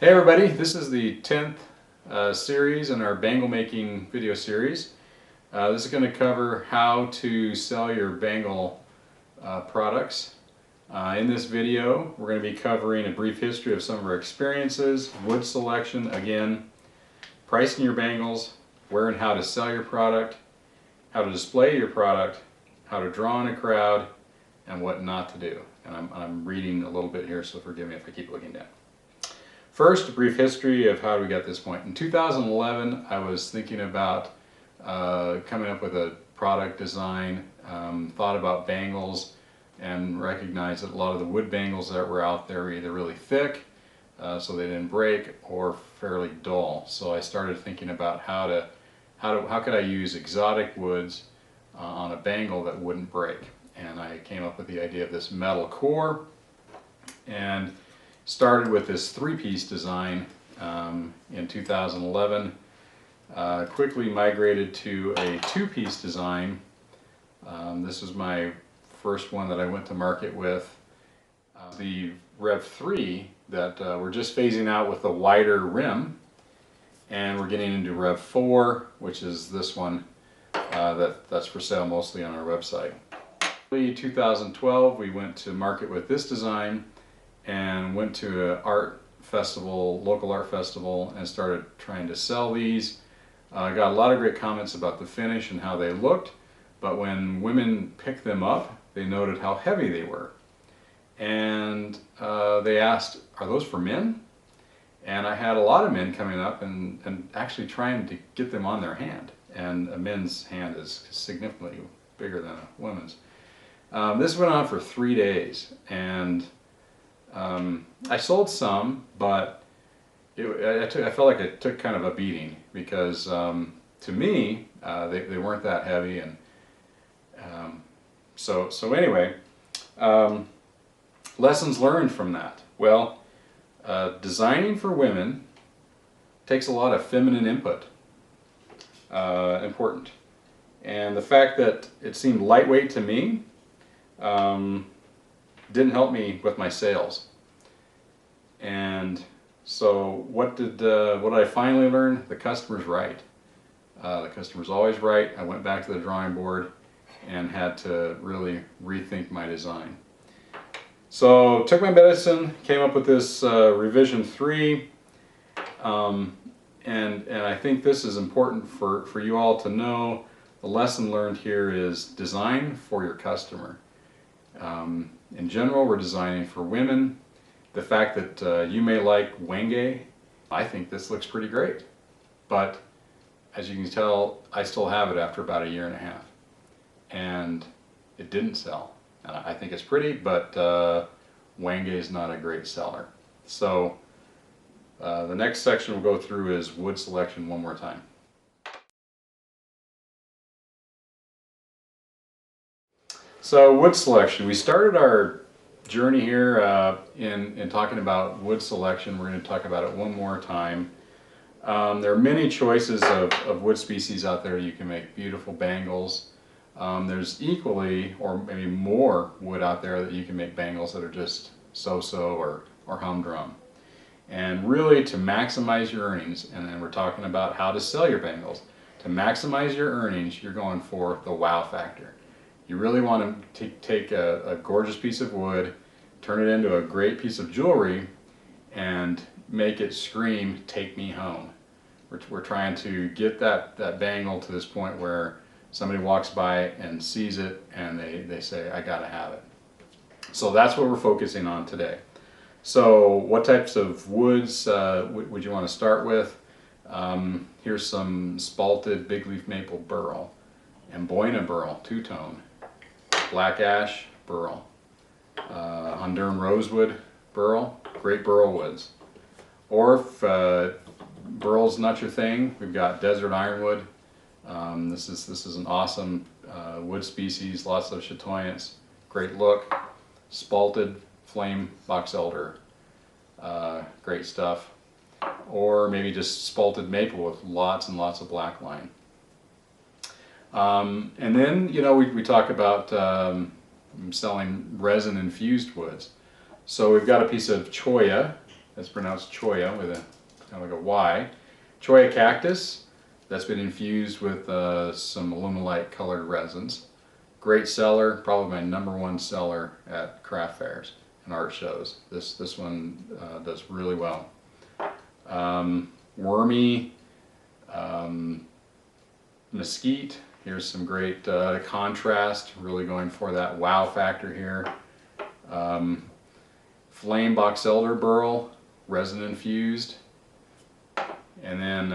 Hey everybody, this is the 10th series in our bangle making video series. This is going to cover how to sell your bangle products. In this video we're going to be covering a brief history of some of our experiences, wood selection, again, pricing your bangles, where and how to sell your product, how to display your product, how to draw in a crowd, and what not to do. And I'm reading a little bit here, so forgive me if I keep looking down. First, a brief history of how we got to this point. In 2011, I was thinking about coming up with a product design, thought about bangles, and recognized that a lot of the wood bangles that were out there were either really thick, so they didn't break, or fairly dull. So I started thinking about how could I use exotic woods on a bangle that wouldn't break. And I came up with the idea of this metal core, and started with this three-piece design in 2011, quickly migrated to a two-piece design. This was my first one that I went to market with. The Rev 3 that we're just phasing out with a wider rim, and we're getting into Rev 4, which is this one that's for sale mostly on our website. In 2012 we went to market with this design and went to an art festival, local art festival, and started trying to sell these. I got a lot of great comments about the finish and how they looked, but when women picked them up, they noted how heavy they were. And they asked, are those for men? And I had a lot of men coming up and actually trying to get them on their hand. And a men's hand is significantly bigger than a woman's. This went on for 3 days, and I sold some, but I felt like it took kind of a beating because to me they weren't that heavy, and so anyway, lessons learned from that. Well, designing for women takes a lot of feminine input, important, and the fact that it seemed lightweight to me didn't help me with my sales. And so what did I finally learn? The customer's right. The customer's always right. I went back to the drawing board and had to really rethink my design. So took my medicine, came up with this revision 3, and I think this is important for you all to know. The lesson learned here is design for your customer. In general, we're designing for women. The fact that you may like Wenge, I think this looks pretty great. But as you can tell, I still have it after about 1.5 years. And it didn't sell. And I think it's pretty, but Wenge is not a great seller. So the next section we'll go through is wood selection one more time. So wood selection, we started our journey here in talking about wood selection. We're going to talk about it one more time. There are many choices of wood species out there. You can make beautiful bangles. There's equally or maybe more wood out there that you can make bangles that are just so-so or humdrum. And really, to maximize your earnings, and then we're talking about how to sell your bangles, to maximize your earnings, you're going for the wow factor. You really want to take a gorgeous piece of wood, turn it into a great piece of jewelry, and make it scream, "Take me home." We're trying to get that bangle to this point where somebody walks by and sees it and they say, "I gotta have it." So that's what we're focusing on today. So what types of woods would you want to start with? Here's some spalted big leaf maple burl, Amboyna burl, two-tone, black ash burl, Honduran rosewood burl, great burl woods. Or if burl's not your thing, we've got desert ironwood. This is an awesome wood species, lots of chatoyance, great look. Spalted flame box elder, great stuff. Or maybe just spalted maple with lots and lots of black line. And then, you know, we talk about selling resin infused woods. So we've got a piece of cholla It's pronounced cholla with a kind of like a Y. Cholla cactus that's been infused with some illuminolite colored resins. Great seller, probably my #1 seller at craft fairs and art shows. This one does really well. Wormy mesquite. Here's some great contrast, really going for that wow factor here. Flame box elder burl, resin infused. And then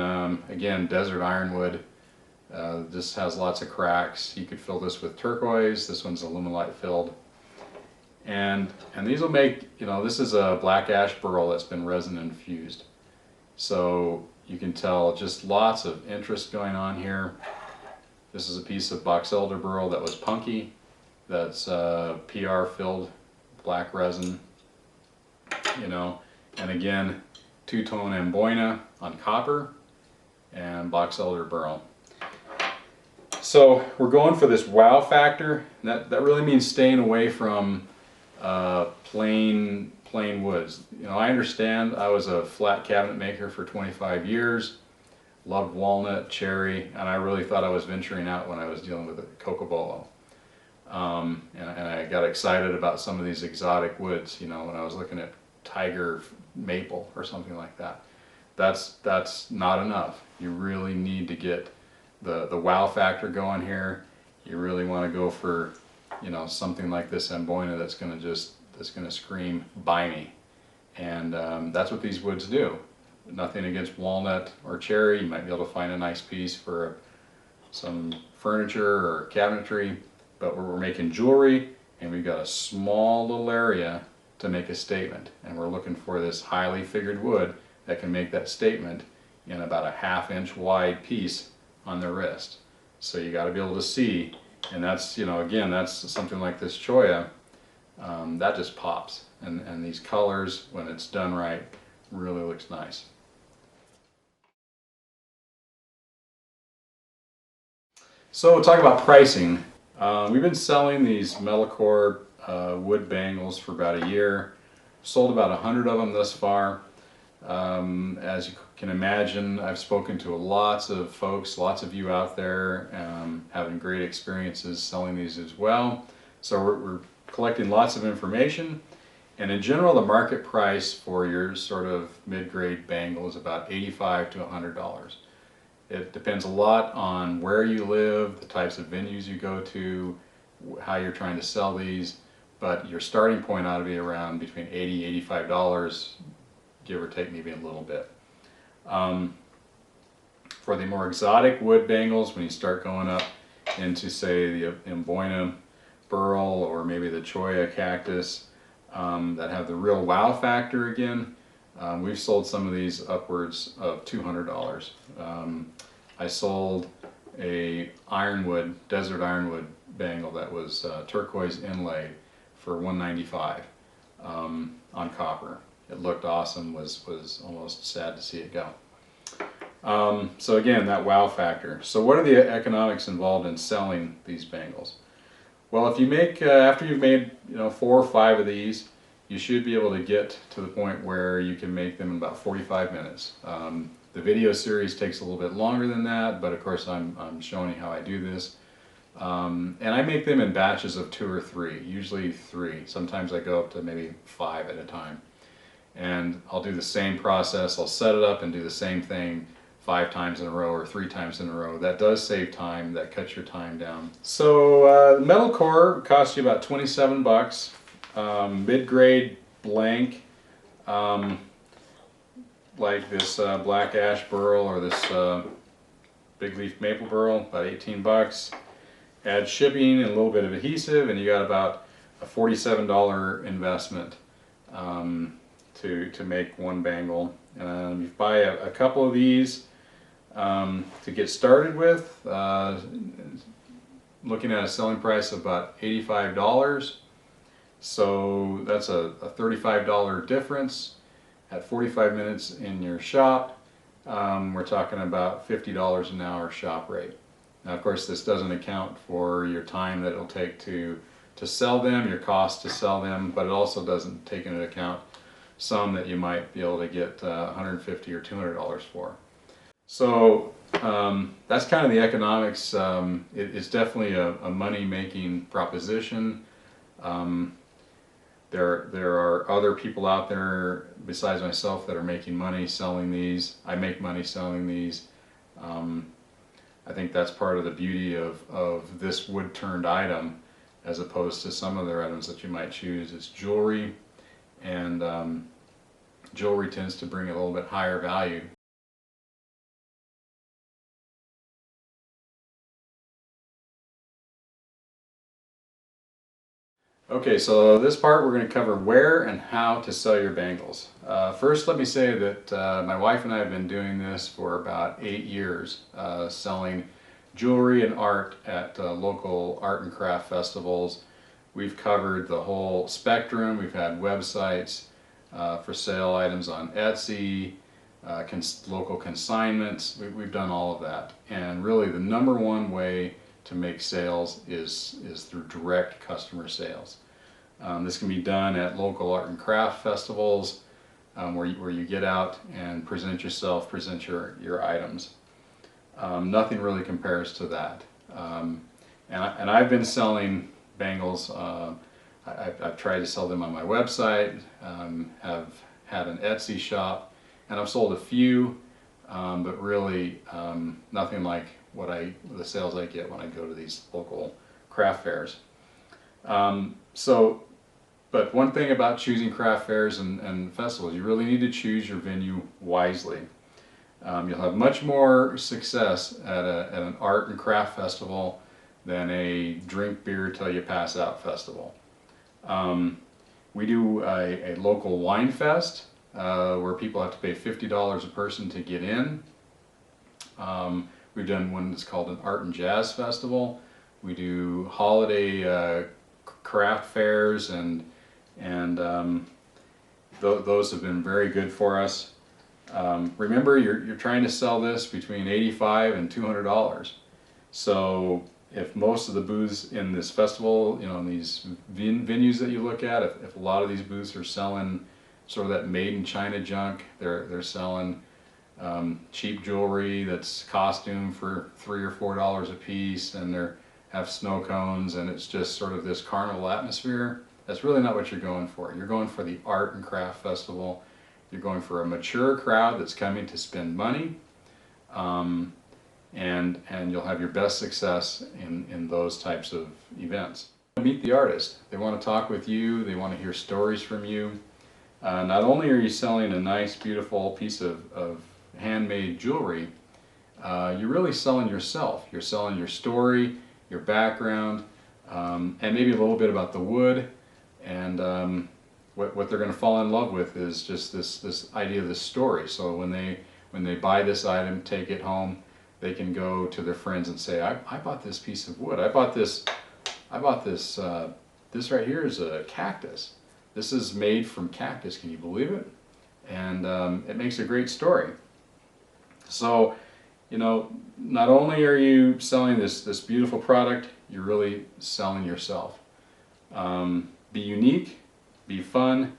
again, desert ironwood. This has lots of cracks. You could fill this with turquoise. This one's illuminolite filled. And these will make, you know, this is a black ash burl that's been resin infused. So you can tell just lots of interest going on here. This is a piece of box elder burl that was punky. That's PR filled black resin, you know. And again, two-tone amboina on copper and box elder burl. So we're going for this wow factor. That really means staying away from plain woods. You know, I understand. I was a flat cabinet maker for 25 years. Loved walnut, cherry, and I really thought I was venturing out when I was dealing with a cocobolo. And I got excited about some of these exotic woods. You know, when I was looking at tiger maple or something like that. That's not enough. You really need to get the wow factor going here. You really want to go for, you know, something like this amboina that's going to scream buy me. And that's what these woods do. Nothing against walnut or cherry. You might be able to find a nice piece for some furniture or cabinetry, but we're making jewelry and we've got a small little area to make a statement, and we're looking for this highly figured wood that can make that statement in about a 1/2 inch wide piece on the wrist. So you got to be able to see, and that's, you know, again, that's something like this cholla that just pops, and these colors, when it's done right, really looks nice. So we'll talk about pricing. We've been selling these metal core wood bangles for about a year. Sold about 100 of them thus far. As you can imagine, I've spoken to lots of folks, lots of you out there having great experiences selling these as well. So we're collecting lots of information, and in general the market price for your sort of mid-grade bangle is about $85 to $100. It depends a lot on where you live, the types of venues you go to, how you're trying to sell these, but your starting point ought to be around between $80 $85, give or take maybe a little bit. For the more exotic wood bangles, when you start going up into, say, the amboina burl or maybe the cholla cactus that have the real wow factor again, we've sold some of these upwards of $200. I sold a ironwood, desert ironwood bangle that was turquoise inlaid for $195 on copper. It looked awesome, was almost sad to see it go. So again, that wow factor. So what are the economics involved in selling these bangles? Well, if you make, after you've made, you know, 4 or 5 of these, you should be able to get to the point where you can make them in about 45 minutes. The video series takes a little bit longer than that, but of course I'm showing you how I do this. And I make them in batches of 2 or 3, usually 3. Sometimes I go up to maybe 5 at a time. And I'll do the same process. I'll set it up and do the same thing 5 times in a row or 3 times in a row. That does save time, that cuts your time down. So metal core costs you about 27 bucks. Mid-grade blank, like this black ash burl or this big leaf maple burl, about 18 bucks. Add shipping and a little bit of adhesive, and you got about a $47 investment to make one bangle. You buy a couple of these to get started with, looking at a selling price of about $85. So that's a $35 difference. At 45 minutes in your shop, we're talking about $50 an hour shop rate. Now, of course, this doesn't account for your time that it'll take to sell them, your cost to sell them, but it also doesn't take into account some that you might be able to get $150 or $200 for. So that's kind of the economics. It's definitely a money-making proposition. There are other people out there besides myself that are making money selling these. I make money selling these. I think that's part of the beauty of this wood-turned item as opposed to some other items that you might choose. It's jewelry, and jewelry tends to bring a little bit higher value. Okay, so this part we're going to cover where and how to sell your bangles. First, let me say that my wife and I have been doing this for about 8 years, selling jewelry and art at local art and craft festivals. We've covered the whole spectrum. We've had websites for sale items on Etsy, local consignments. We've done all of that. And really the number one way to make sales is through direct customer sales. This can be done at local art and craft festivals where you get out and present yourself, present your items. Nothing really compares to that. And I've been selling bangles. I've tried to sell them on my website, have had an Etsy shop, and I've sold a few, but really nothing like the sales I get when I go to these local craft fairs. But one thing about choosing craft fairs and festivals, you really need to choose your venue wisely. You'll have much more success at an art and craft festival than a drink beer till you pass out festival. We do a local wine fest where people have to pay $50 a person to get in. We've done one that's called an art and jazz festival. We do holiday craft fairs, and those have been very good for us. Remember, you're trying to sell this between $85 and $200. So if most of the booths in this festival, in these venues that you look at, if a lot of these booths are selling sort of that made in China junk, they're selling cheap jewelry that's costume for $3 or $4 a piece, and they have snow cones, and it's just sort of this carnival atmosphere. That's really not what you're going for. You're going for the art and craft festival. You're going for a mature crowd that's coming to spend money, and you'll have your best success in those types of events. Meet the artist. They want to talk with you. They want to hear stories from you. Not only are you selling a nice, beautiful piece of handmade jewelry, you're really selling yourself. You're selling your story, your background, and maybe a little bit about the wood. And what they're going to fall in love with is just this idea of this story. So when they buy this item, take it home, they can go to their friends and say, I bought this piece of wood. I bought this. This right here is a cactus. This is made from cactus. Can you believe it? And it makes a great story. So, not only are you selling this beautiful product, you're really selling yourself. Be unique, be fun,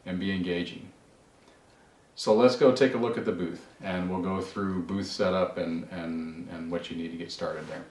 and be engaging. So let's go take a look at the booth, and we'll go through booth setup and what you need to get started there.